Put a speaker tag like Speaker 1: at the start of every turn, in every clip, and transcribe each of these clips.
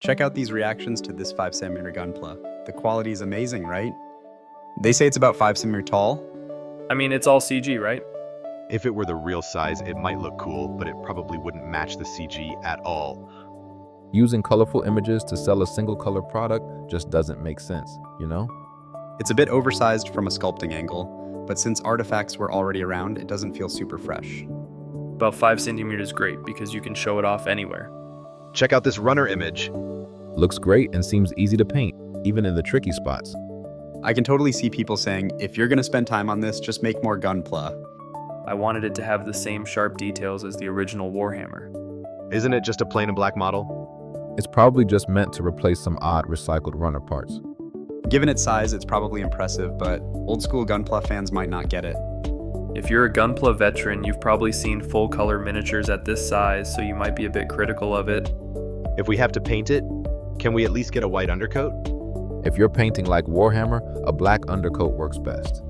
Speaker 1: Check out these reactions to this 5cm Gunpla. The quality is amazing, right? They say it's about 5cm tall.
Speaker 2: I mean, it's all CG, right?
Speaker 3: If it were the real size, it might look cool, but it probably wouldn't match the CG at all.
Speaker 4: Using colorful images to sell a single color product just doesn't make sense, you know?
Speaker 1: It's a bit oversized from a sculpting angle, but since artifacts were already around, it doesn't feel super fresh.
Speaker 2: About 5 centimeters is great because you can show it off anywhere.
Speaker 3: Check out this runner image.
Speaker 4: Looks great and seems easy to paint, even in the tricky spots.
Speaker 1: I can totally see people saying, if you're gonna spend time on this, just make more Gunpla.
Speaker 2: I wanted it to have the same sharp details as the original Warhammer.
Speaker 3: Isn't it just a plain and black model?
Speaker 4: It's probably just meant to replace some odd recycled runner parts.
Speaker 1: Given its size, it's probably impressive, but old school Gunpla fans might not get it.
Speaker 2: If you're a Gunpla veteran, you've probably seen full-color miniatures at this size, so you might be a bit critical of it.
Speaker 3: If we have to paint it, can we at least get a white undercoat?
Speaker 4: If you're painting like Warhammer, a black undercoat works best.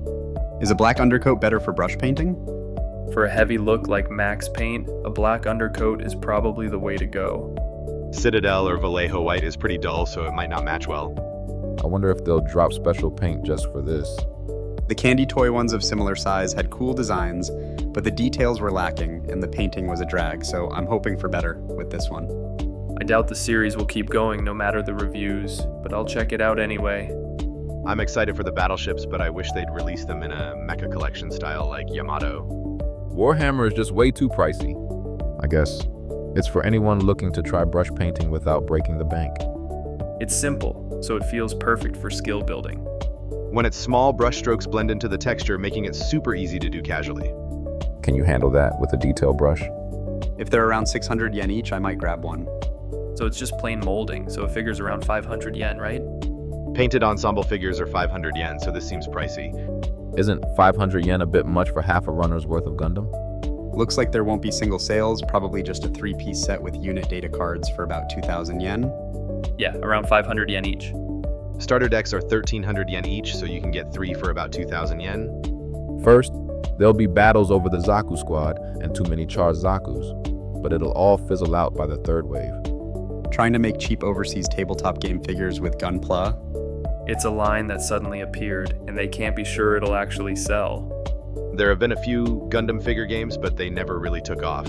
Speaker 1: Is a black undercoat better for brush painting?
Speaker 2: For a heavy look like Max Paint, a black undercoat is probably the way to go.
Speaker 3: Citadel or Vallejo white is pretty dull, so it might not match well.
Speaker 4: I wonder if they'll drop special paint just for this.
Speaker 1: The candy toy ones of similar size had cool designs, but the details were lacking and the painting was a drag, so I'm hoping for better with this one.
Speaker 2: I doubt the series will keep going no matter the reviews, but I'll check it out anyway.
Speaker 3: I'm excited for the battleships, but I wish they'd release them in a mecha collection style like Yamato.
Speaker 4: Warhammer is just way too pricey. I guess it's for anyone looking to try brush painting without breaking the bank.
Speaker 2: It's simple, so it feels perfect for skill building.
Speaker 3: When it's small, brush strokes blend into the texture, making it super easy to do casually.
Speaker 4: Can you handle that with a detail brush?
Speaker 1: If they're around 600 yen each, I might grab one.
Speaker 2: So it's just plain molding, so it figures around 500 yen, right?
Speaker 3: Painted ensemble figures are 500 yen, so this seems pricey.
Speaker 4: Isn't 500 yen a bit much for half a runner's worth of Gundam?
Speaker 1: Looks like there won't be single sales, probably just a 3-piece set with unit data cards for about 2,000 yen.
Speaker 2: Yeah, around 500 yen each.
Speaker 3: Starter decks are 1,300 yen each, so you can get 3 for about 2,000 yen.
Speaker 4: First, there'll be battles over the Zaku squad and too many charged Zakus, but it'll all fizzle out by the third wave.
Speaker 1: Trying to make cheap overseas tabletop game figures with Gunpla.
Speaker 2: It's a line that suddenly appeared, and they can't be sure it'll actually sell.
Speaker 3: There have been a few Gundam figure games, but they never really took off.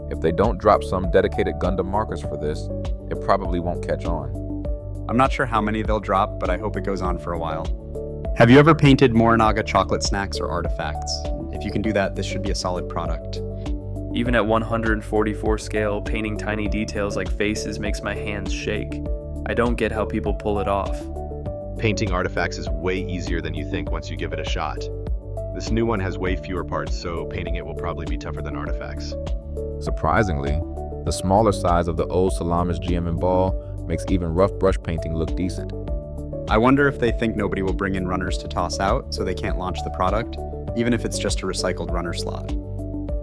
Speaker 4: If they don't drop some dedicated Gundam markers for this, it probably won't catch on.
Speaker 1: I'm not sure how many they'll drop, but I hope it goes on for a while. Have you ever painted Morinaga chocolate snacks or artifacts? If you can do that, this should be a solid product.
Speaker 2: Even at 144 scale, painting tiny details like faces makes my hands shake. I don't get how people pull it off.
Speaker 3: Painting artifacts is way easier than you think once you give it a shot. This new one has way fewer parts, so painting it will probably be tougher than artifacts.
Speaker 4: Surprisingly, the smaller size of the old Salamis GM and Ball makes even rough brush painting look decent.
Speaker 1: I wonder if they think nobody will bring in runners to toss out, so they can't launch the product, even if it's just a recycled runner slot.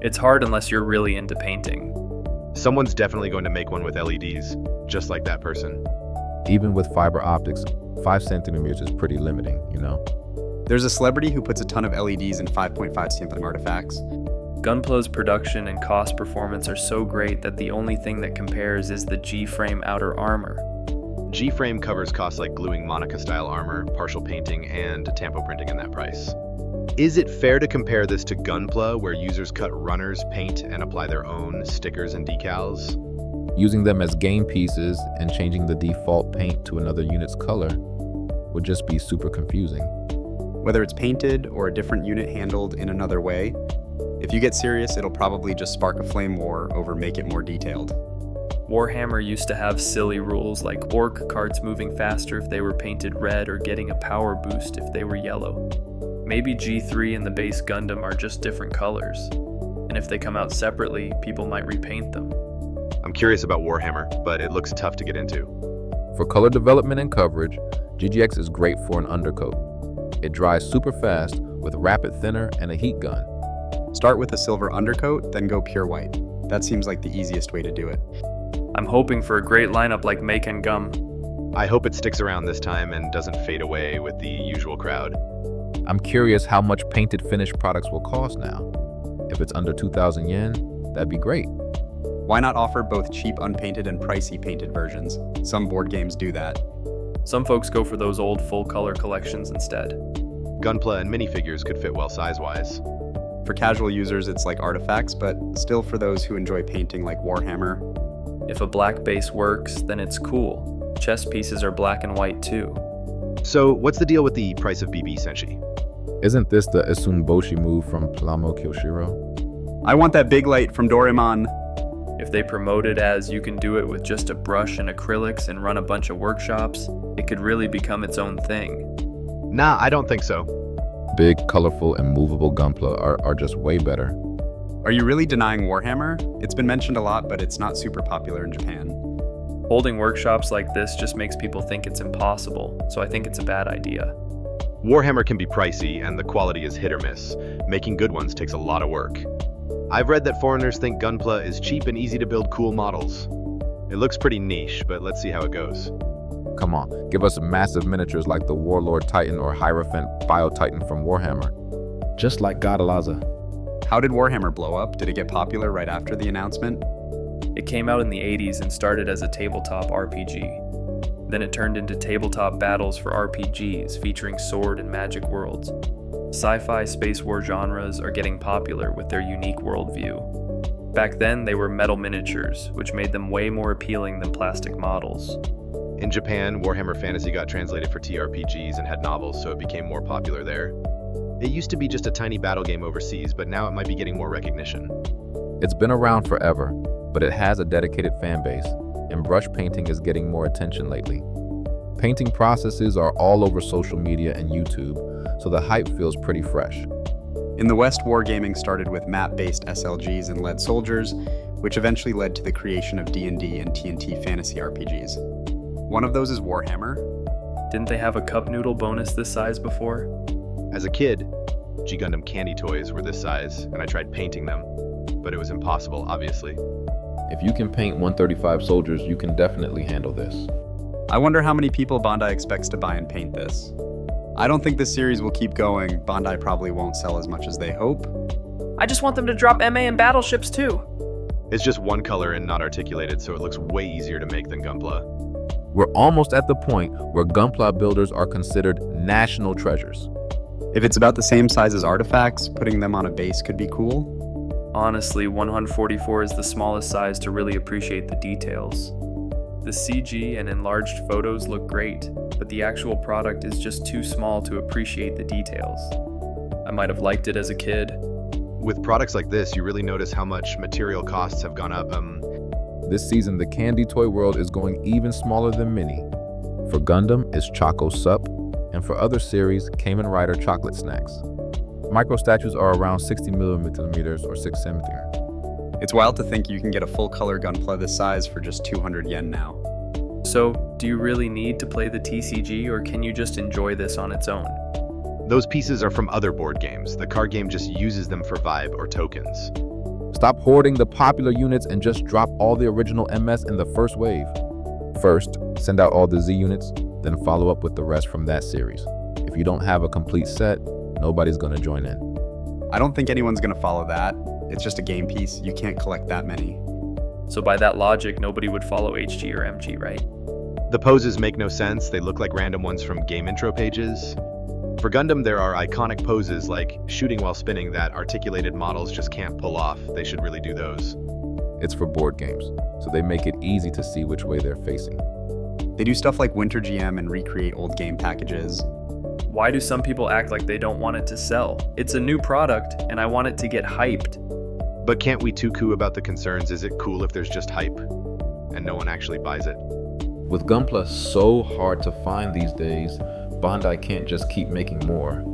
Speaker 2: It's hard unless you're really into painting.
Speaker 3: Someone's definitely going to make one with LEDs, just like that person.
Speaker 4: Even with fiber optics, 5 centimeters is pretty limiting, you know?
Speaker 1: There's a celebrity who puts a ton of LEDs in 5.5 cm artifacts.
Speaker 2: Gunpla's production and cost performance are so great that the only thing that compares is the G-frame outer armor.
Speaker 3: G-frame covers costs like gluing Monica-style armor, partial painting, and tampo printing in that price. Is it fair to compare this to Gunpla, where users cut runners, paint, and apply their own stickers and decals?
Speaker 4: Using them as game pieces and changing the default paint to another unit's color would just be super confusing.
Speaker 1: Whether it's painted or a different unit handled in another way, if you get serious, it'll probably just spark a flame war over make it more detailed.
Speaker 2: Warhammer used to have silly rules like orc cards moving faster if they were painted red or getting a power boost if they were yellow. Maybe G3 and the base Gundam are just different colors, and if they come out separately, people might repaint them.
Speaker 3: I'm curious about Warhammer, but it looks tough to get into.
Speaker 4: For color development and coverage, GGX is great for an undercoat. It dries super fast with rapid thinner and a heat gun.
Speaker 1: Start with a silver undercoat, then go pure white. That seems like the easiest way to do it.
Speaker 2: I'm hoping for a great lineup like Make and Gum.
Speaker 3: I hope it sticks around this time and doesn't fade away with the usual crowd.
Speaker 4: I'm curious how much painted finished products will cost now. If it's under 2,000 yen, that'd be great.
Speaker 1: Why not offer both cheap unpainted and pricey painted versions? Some board games do that.
Speaker 2: Some folks go for those old full-color collections instead.
Speaker 3: Gunpla and minifigures could fit well size-wise.
Speaker 1: For casual users, it's like artifacts, but still for those who enjoy painting like Warhammer.
Speaker 2: If a black base works, then it's cool. Chess pieces are black and white too.
Speaker 3: So, what's the deal with the price of BB Senshi?
Speaker 4: Isn't this the Isunboshi move from Plamo Kyoshiro?
Speaker 1: I want that big light from Doraemon.
Speaker 2: If they promote it as you can do it with just a brush and acrylics and run a bunch of workshops, it could really become its own thing.
Speaker 3: Nah, I don't think so.
Speaker 4: Big, colorful, and movable Gunpla are just way better.
Speaker 1: Are you really denying Warhammer? It's been mentioned a lot, but it's not super popular in Japan.
Speaker 2: Holding workshops like this just makes people think it's impossible, so I think it's a bad idea.
Speaker 3: Warhammer can be pricey, and the quality is hit or miss. Making good ones takes a lot of work. I've read that foreigners think Gunpla is cheap and easy to build cool models. It looks pretty niche, but let's see how it goes.
Speaker 4: Come on, give us massive miniatures like the Warlord Titan or Hierophant Bio Titan from Warhammer. Just like Godalaza.
Speaker 1: How did Warhammer blow up? Did it get popular right after the announcement?
Speaker 2: It came out in the 80s and started as a tabletop RPG. Then it turned into tabletop battles for RPGs featuring sword and magic worlds. Sci-fi space war genres are getting popular with their unique worldview. Back then, they were metal miniatures, which made them way more appealing than plastic models.
Speaker 3: In Japan, Warhammer Fantasy got translated for TRPGs and had novels, so it became more popular there. It used to be just a tiny battle game overseas, but now it might be getting more recognition.
Speaker 4: It's been around forever, but it has a dedicated fan base, and brush painting is getting more attention lately. Painting processes are all over social media and YouTube, so the hype feels pretty fresh.
Speaker 1: In the West, wargaming started with map-based SLGs and lead soldiers, which eventually led to the creation of D&D and TNT fantasy RPGs. One of those is Warhammer.
Speaker 2: Didn't they have a cup noodle bonus this size before?
Speaker 3: As a kid, G Gundam candy toys were this size, and I tried painting them, but it was impossible, obviously.
Speaker 4: If you can paint 135 soldiers, you can definitely handle this.
Speaker 1: I wonder how many people Bandai expects to buy and paint this. I don't think this series will keep going. Bandai probably won't sell as much as they hope.
Speaker 5: I just want them to drop MA and battleships too.
Speaker 3: It's just one color and not articulated, so it looks way easier to make than Gunpla.
Speaker 4: We're almost at the point where Gunpla builders are considered national treasures.
Speaker 1: If it's about the same size as artifacts, putting them on a base could be cool.
Speaker 2: Honestly, 144 is the smallest size to really appreciate the details. The CG and enlarged photos look great, but the actual product is just too small to appreciate the details. I might have liked it as a kid.
Speaker 3: With products like this, you really notice how much material costs have gone up.
Speaker 4: This season, the candy toy world is going even smaller than Mini. For Gundam, it's Choco Sup, and for other series, Kamen Rider chocolate snacks. Micro statues are around 60 millimeters or 6 centimeters.
Speaker 1: It's wild to think you can get a full-color Gunpla this size for just 200 yen now.
Speaker 2: So, do you really need to play the TCG, or can you just enjoy this on its own?
Speaker 3: Those pieces are from other board games. The card game just uses them for vibe or tokens.
Speaker 4: Stop hoarding the popular units and just drop all the original MS in the first wave. First, send out all the Z units, then follow up with the rest from that series. If you don't have a complete set, nobody's going to join in.
Speaker 1: I don't think anyone's going to follow that. It's just a game piece. You can't collect that many.
Speaker 2: So by that logic, nobody would follow HG or MG, right?
Speaker 3: The poses make no sense. They look like random ones from game intro pages. For Gundam, there are iconic poses like shooting while spinning that articulated models just can't pull off. They should really do those.
Speaker 4: It's for board games, so they make it easy to see which way they're facing.
Speaker 1: They do stuff like Winter GM and recreate old game packages.
Speaker 2: Why do some people act like they don't want it to sell? It's a new product, and I want it to get hyped.
Speaker 3: But can't we too coo about the concerns? Is it cool if there's just hype and no one actually buys it?
Speaker 4: With Gunpla so hard to find these days, Bandai can't just keep making more.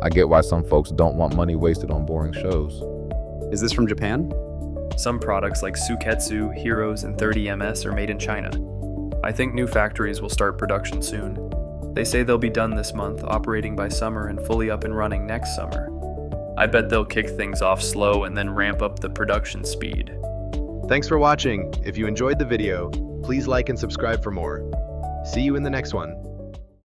Speaker 4: I get why some folks don't want money wasted on boring shows.
Speaker 1: Is this from Japan?
Speaker 2: Some products like Suketsu, Heroes, and 30MS are made in China. I think new factories will start production soon. They say they'll be done this month, operating by summer and fully up and running next summer. I bet they'll kick things off slow and then ramp up the production speed.
Speaker 3: Thanks for watching. If you enjoyed the video, please like and subscribe for more. See you in the next one.